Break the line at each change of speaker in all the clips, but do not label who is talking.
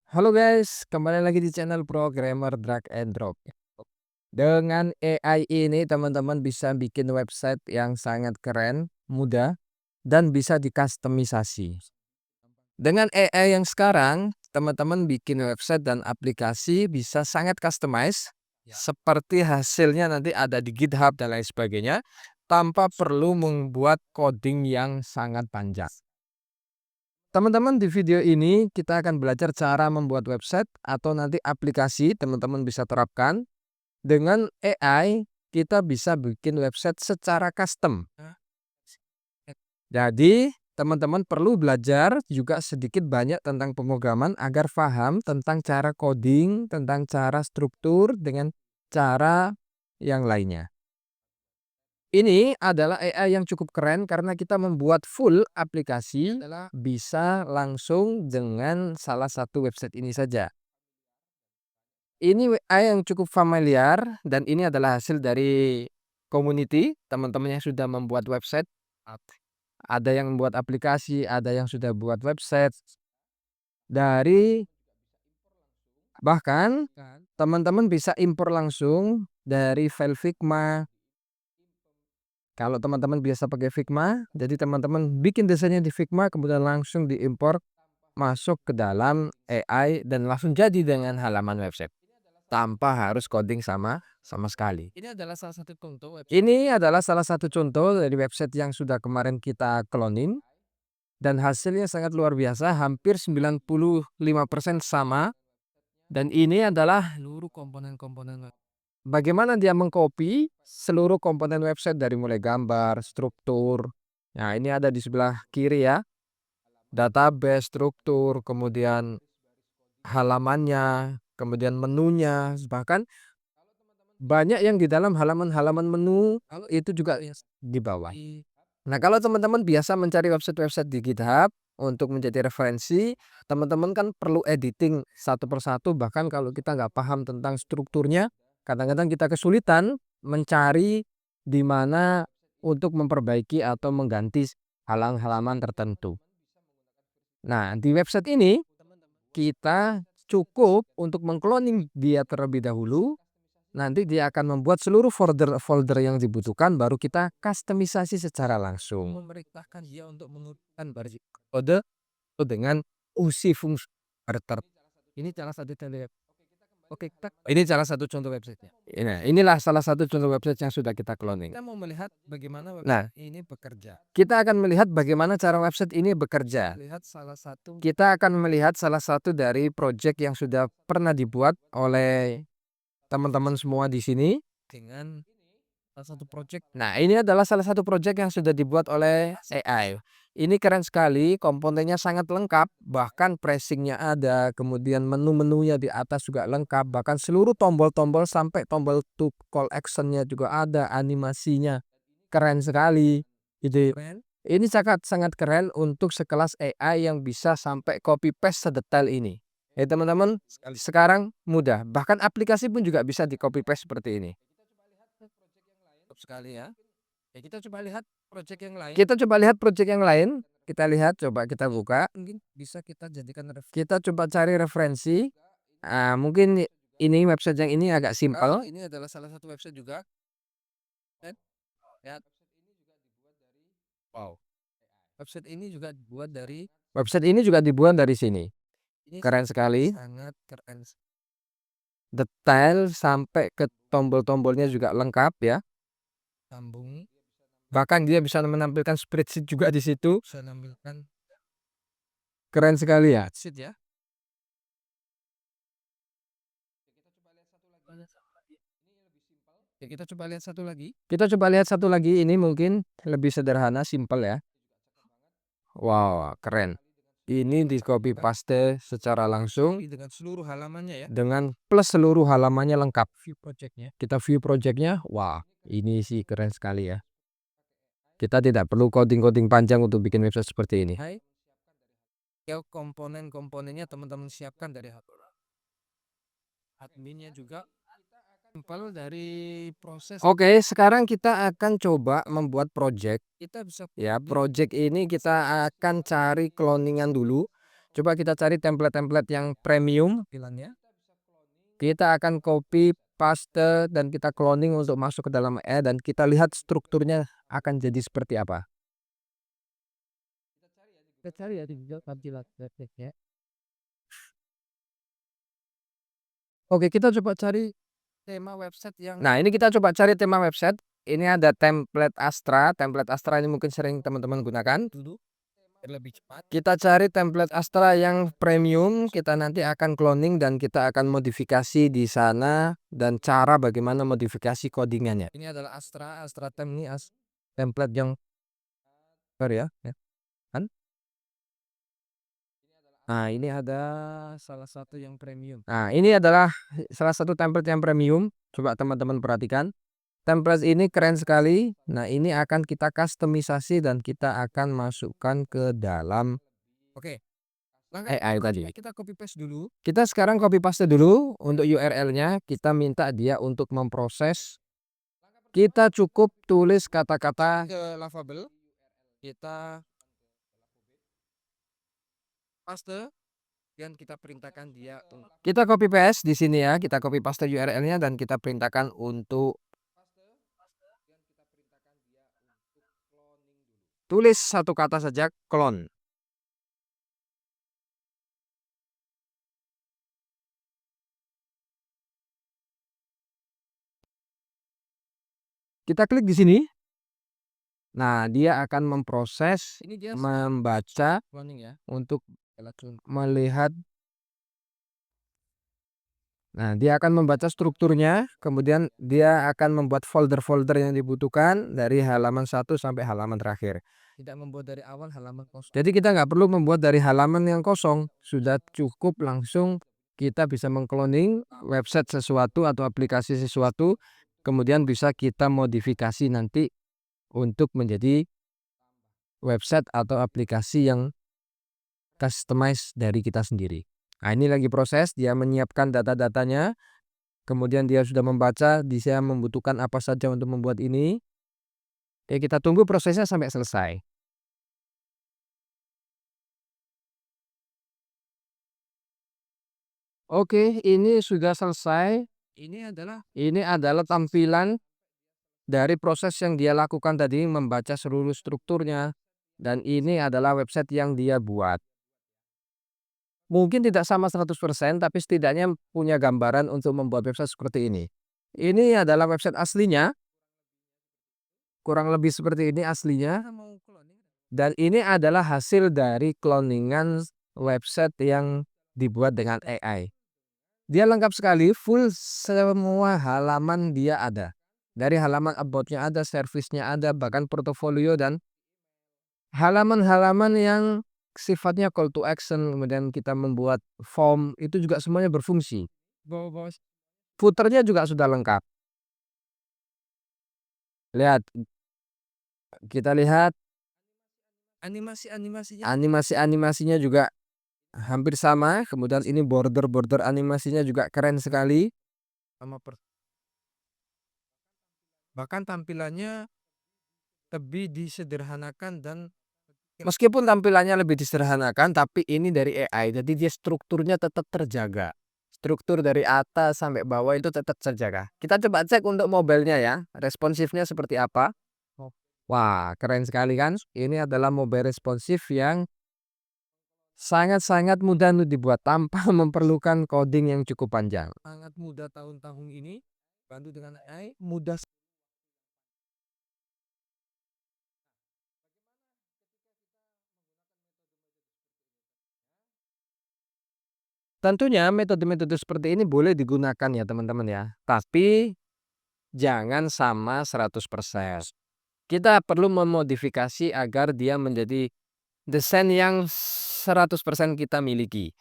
Halo guys, kembali lagi di channel Programmer Drag and Drop. Dengan AI ini teman-teman bisa bikin website yang sangat keren, mudah, dan bisa dikustomisasi. Dengan AI yang sekarang, teman-teman bikin website dan aplikasi bisa sangat customize, seperti hasilnya nanti ada di GitHub dan lain sebagainya, tanpa perlu membuat coding yang sangat panjang. Teman-teman, di video ini kita akan belajar cara membuat website atau nanti aplikasi teman-teman bisa terapkan. Dengan AI kita bisa bikin website secara custom. Jadi teman-teman perlu belajar juga sedikit banyak tentang pemrograman agar paham tentang cara coding, tentang cara struktur dengan cara yang lainnya. Ini adalah AI yang cukup keren karena kita membuat full aplikasi bisa langsung dengan salah satu website ini saja. Ini AI yang cukup familiar dan ini adalah hasil dari community, teman-teman yang sudah membuat website. Ada yang membuat aplikasi, ada yang sudah buat website. Bahkan teman-teman bisa impor langsung dari file Figma. Kalau teman-teman biasa pakai Figma, jadi teman-teman bikin desainnya di Figma kemudian langsung diimpor masuk ke dalam AI dan langsung jadi dengan halaman website tanpa harus coding sama sekali. Ini adalah salah satu contoh dari website yang sudah kemarin kita cloning dan hasilnya sangat luar biasa, hampir 95% sama, dan ini adalah seluruh komponen-komponen. Bagaimana dia mengcopy seluruh komponen website dari mulai gambar, struktur. Nah, ini ada di sebelah kiri ya. Database, struktur, kemudian halamannya, kemudian menunya, bahkan banyak yang di dalam halaman-halaman menu itu juga di bawah. Nah, kalau teman-teman biasa mencari website-website di GitHub untuk menjadi referensi, teman-teman kan perlu editing satu persatu, bahkan kalau kita nggak paham tentang strukturnya, kadang-kadang kita kesulitan mencari di mana untuk memperbaiki atau mengganti halaman tertentu. Nah, di website ini kita cukup untuk mengcloning dia terlebih dahulu. Nanti dia akan membuat seluruh folder-folder yang dibutuhkan, baru kita kustomisasi secara langsung. Memerintahkan dia untuk menurunkan baris kode dengan usi fungsi starter. Ini salah satu contoh. Oke, ini salah satu contoh websitenya. Inilah salah satu contoh website yang sudah kita cloning. Kita mau melihat bagaimana website ini bekerja. Kita akan melihat bagaimana cara website ini bekerja. Kita akan melihat salah satu dari project yang sudah pernah dibuat oleh teman-teman semua di sini dengan salah satu project. Nah, ini adalah salah satu project yang sudah dibuat oleh AI. Ini keren sekali, komponennya sangat lengkap, bahkan pressingnya ada, kemudian menu-menunya di atas juga lengkap, bahkan seluruh tombol-tombol sampai tombol to call actionnya juga ada, animasinya keren sekali. Gitu. Ini sangat keren untuk sekelas AI yang bisa sampai copy paste sedetail ini. Teman-teman, sekarang mudah. Bahkan aplikasi pun juga bisa di copy paste seperti ini. Sekali ya. Kita coba lihat project yang lain. Kita lihat, coba kita buka. Mungkin bisa kita jadikan kita coba cari referensi. Mungkin ini website yang ini agak simpel. Ini adalah salah satu website juga. Lihat. Wow. Website ini juga dibuat dari sini. Keren sekali. Sangat keren. Detail sampai ke tombol-tombolnya juga lengkap ya. Sambung. Bahkan dia bisa menampilkan spreadsheet juga di situ. Bisa menampilkan. Keren sekali ya. Kita coba lihat satu lagi. Ini mungkin lebih sederhana, simple ya. Wow, keren. Ini di copy paste secara langsung dengan seluruh halamannya ya. Dengan plus seluruh halamannya lengkap. Kita view projectnya. Wah, ini sih keren sekali ya. Kita tidak perlu coding-coding panjang untuk bikin website seperti ini. Komponen-komponennya teman-teman siapkan dari adminnya juga. Simpel dari proses. Oke, sekarang kita akan coba membuat project. Kita bisa project ini kita akan cari cloningan dulu. Coba kita cari template-template yang premium. Kita akan copy, paste, dan kita cloning untuk masuk ke dalam AI dan kita lihat strukturnya akan jadi seperti apa. Kita cari ya di Google tampilan-nya. Oke, kita coba cari tema website yang. Nah, ini kita coba cari tema website. Ini ada template Astra. Template Astra ini mungkin sering teman-teman gunakan. Lebih cepat. Kita cari template Astra yang premium. Kita nanti akan cloning dan kita akan modifikasi di sana dan cara bagaimana modifikasi codingannya. Ini adalah Astra Tem ini template yang ya. Kan? Nah, ini ada salah satu yang premium. Nah, ini adalah salah satu template yang premium. Coba teman-teman perhatikan. Template ini keren sekali. Nah, ini akan kita customisasi dan kita akan masukkan ke dalam AI tadi. Kita copy paste dulu. Kita sekarang copy paste dulu untuk URL-nya. Kita minta dia untuk memproses. Kita cukup tulis kata-kata ke Lovable. Kita paste dan kita perintahkan dia. Kita copy paste di sini ya. Kita copy paste URL-nya dan kita perintahkan untuk tulis satu kata saja, clone. Kita klik di sini. Nah, dia akan memproses, membaca untuk melihat. Nah, dia akan membaca strukturnya, kemudian dia akan membuat folder-folder yang dibutuhkan dari halaman 1 sampai halaman terakhir. Tidak membuat dari awal halaman kosong. Jadi kita nggak perlu membuat dari halaman yang kosong. Sudah cukup langsung kita bisa mengcloning website sesuatu atau aplikasi sesuatu, kemudian bisa kita modifikasi nanti untuk menjadi website atau aplikasi yang customize dari kita sendiri. Nah, ini lagi proses, dia menyiapkan data-datanya, kemudian dia sudah membaca, dia membutuhkan apa saja untuk membuat ini. Ya, kita tunggu prosesnya sampai selesai. Oke, ini sudah selesai. Ini adalah tampilan dari proses yang dia lakukan tadi, membaca seluruh strukturnya. Dan ini adalah website yang dia buat. Mungkin tidak sama 100%, tapi setidaknya punya gambaran untuk membuat website seperti ini. Ini adalah website aslinya. Kurang lebih seperti ini aslinya. Dan ini adalah hasil dari cloningan website yang dibuat dengan AI. Dia lengkap sekali, full semua halaman dia ada. Dari halaman about-nya ada, service-nya ada, bahkan portofolio dan halaman-halaman yang sifatnya call to action, kemudian kita membuat form, itu juga semuanya berfungsi. Footernya juga sudah lengkap. Lihat, kita lihat animasi-animasinya juga hampir sama. Kemudian ini border animasinya juga keren sekali. Bahkan tampilannya lebih disederhanakan dan meskipun tampilannya lebih disederhanakan, tapi ini dari AI, jadi dia strukturnya tetap terjaga. Struktur dari atas sampai bawah itu tetap terjaga. Kita coba cek untuk mobilenya ya, responsifnya seperti apa. Wah, keren sekali kan? Ini adalah mobile responsif yang sangat-sangat mudah untuk dibuat tanpa memerlukan coding yang cukup panjang. Sangat mudah tahun-tahun ini, bantu dengan AI, mudah. Tentunya metode-metode seperti ini boleh digunakan ya teman-teman ya. Tapi jangan sama 100%. Kita perlu memodifikasi agar dia menjadi desain yang 100% kita miliki.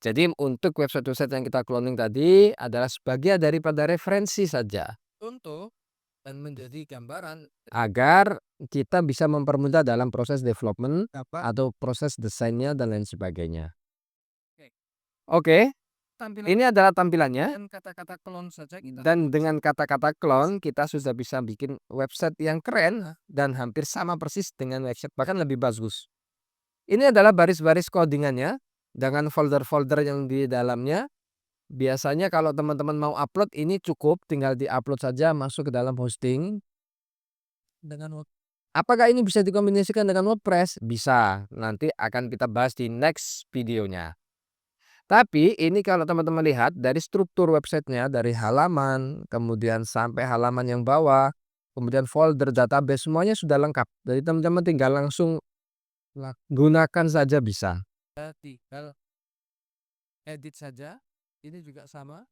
Jadi untuk website-website yang kita cloning tadi adalah sebagian daripada referensi saja. Untuk dan menjadi gambaran agar kita bisa mempermudah dalam proses development atau proses desainnya dan lain sebagainya. Oke, ini adalah tampilannya. Dan dengan kata-kata clone kita sudah bisa bikin website yang keren dan hampir sama persis dengan website, bahkan lebih bagus. Ini adalah baris-baris codingannya. dengan folder-folder yang di dalamnya. Biasanya kalau teman-teman mau upload ini cukup tinggal di-upload saja masuk ke dalam hosting dengan apakah ini bisa dikombinasikan dengan WordPress? Bisa, nanti akan kita bahas di next videonya. Tapi ini kalau teman-teman lihat dari struktur websitenya, dari halaman, kemudian sampai halaman yang bawah, kemudian folder, database, semuanya sudah lengkap. Jadi teman-teman tinggal langsung gunakan saja bisa. Tinggal edit saja, ini juga sama.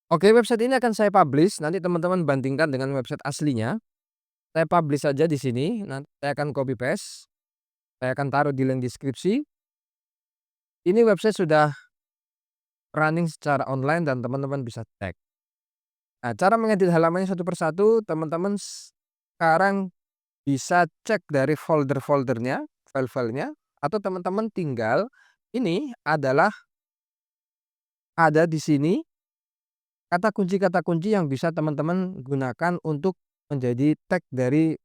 Oke, website ini akan saya publish, nanti teman-teman bandingkan dengan website aslinya. Saya publish saja di sini, nanti saya akan copy paste, saya akan taruh di link deskripsi. Ini website sudah running secara online dan teman-teman bisa cek. Nah, cara mengedit halamannya satu persatu, teman-teman sekarang bisa cek dari folder-foldernya, file-filenya, atau teman-teman tinggal ini adalah ada di sini kata kunci yang bisa teman-teman gunakan untuk menjadi tag dari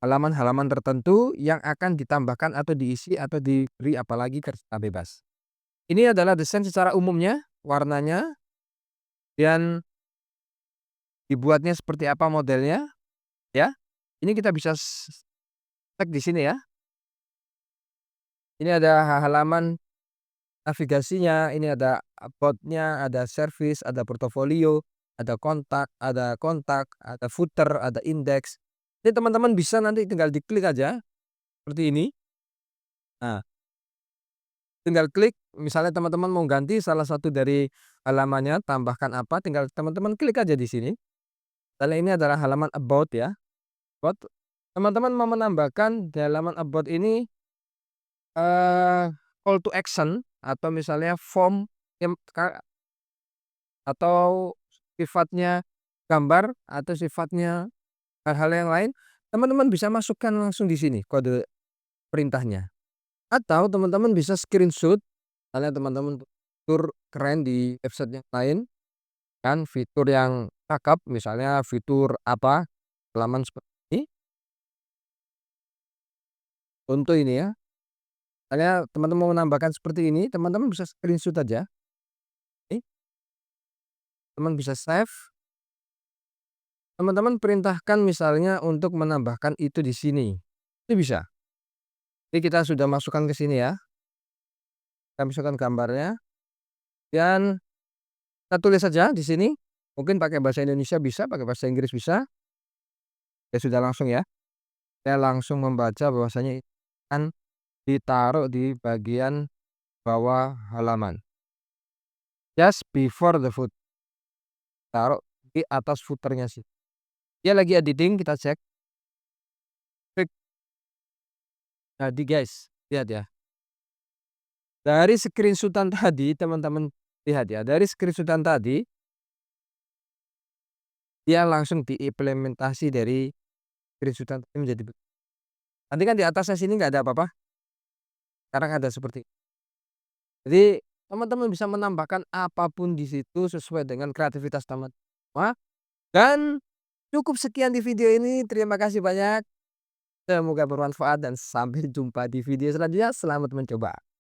halaman-halaman tertentu yang akan ditambahkan atau diisi atau diberi apalagi kerja bebas. Ini adalah desain secara umumnya, warnanya, dan dibuatnya seperti apa modelnya, ya. Ini kita bisa cek di sini ya. Ini ada halaman navigasinya, ini ada about-nya, ada service, ada portofolio, ada kontak, ada footer, ada index. Ini teman-teman bisa nanti tinggal diklik aja seperti ini. Nah, tinggal klik, misalnya teman-teman mau ganti salah satu dari halamannya, tambahkan apa, tinggal teman-teman klik aja di sini. Misalnya ini adalah halaman about ya, about. Teman-teman mau menambahkan di halaman about ini call to action atau misalnya form yang atau sifatnya gambar atau sifatnya hal-hal yang lain, teman-teman bisa masukkan langsung di sini kode perintahnya. Atau teman-teman bisa screenshot, misalnya teman-teman fitur keren di website yang lain, kan fitur yang cakep, misalnya fitur apa, halaman seperti ini, contoh ini ya. Misalnya teman-teman mau menambahkan seperti ini, teman-teman bisa screenshot aja. Ini, teman bisa save, teman-teman perintahkan misalnya untuk menambahkan itu di sini. Itu bisa. Jadi kita sudah masukkan ke sini ya. Kita masukkan gambarnya dan kita tulis saja di sini. Mungkin pakai bahasa Indonesia bisa, pakai bahasa Inggris bisa. Ya sudah langsung ya. Saya langsung membaca bahwasanya akan ditaruh di bagian bawah halaman. Just before the foot. Taruh di atas footernya sih. Dia lagi editing, kita cek. Klik. Jadi guys, lihat ya. Dari screenshotan tadi, teman-teman lihat ya. Dari screenshotan tadi, dia langsung diimplementasi dari screenshotan tadi menjadi nanti kan di atasnya sini nggak ada apa-apa. Sekarang ada seperti jadi teman-teman bisa menambahkan apapun di situ sesuai dengan kreativitas teman-teman. Dan cukup sekian di video ini. Terima kasih banyak. Semoga bermanfaat dan sampai jumpa di video selanjutnya. Selamat mencoba.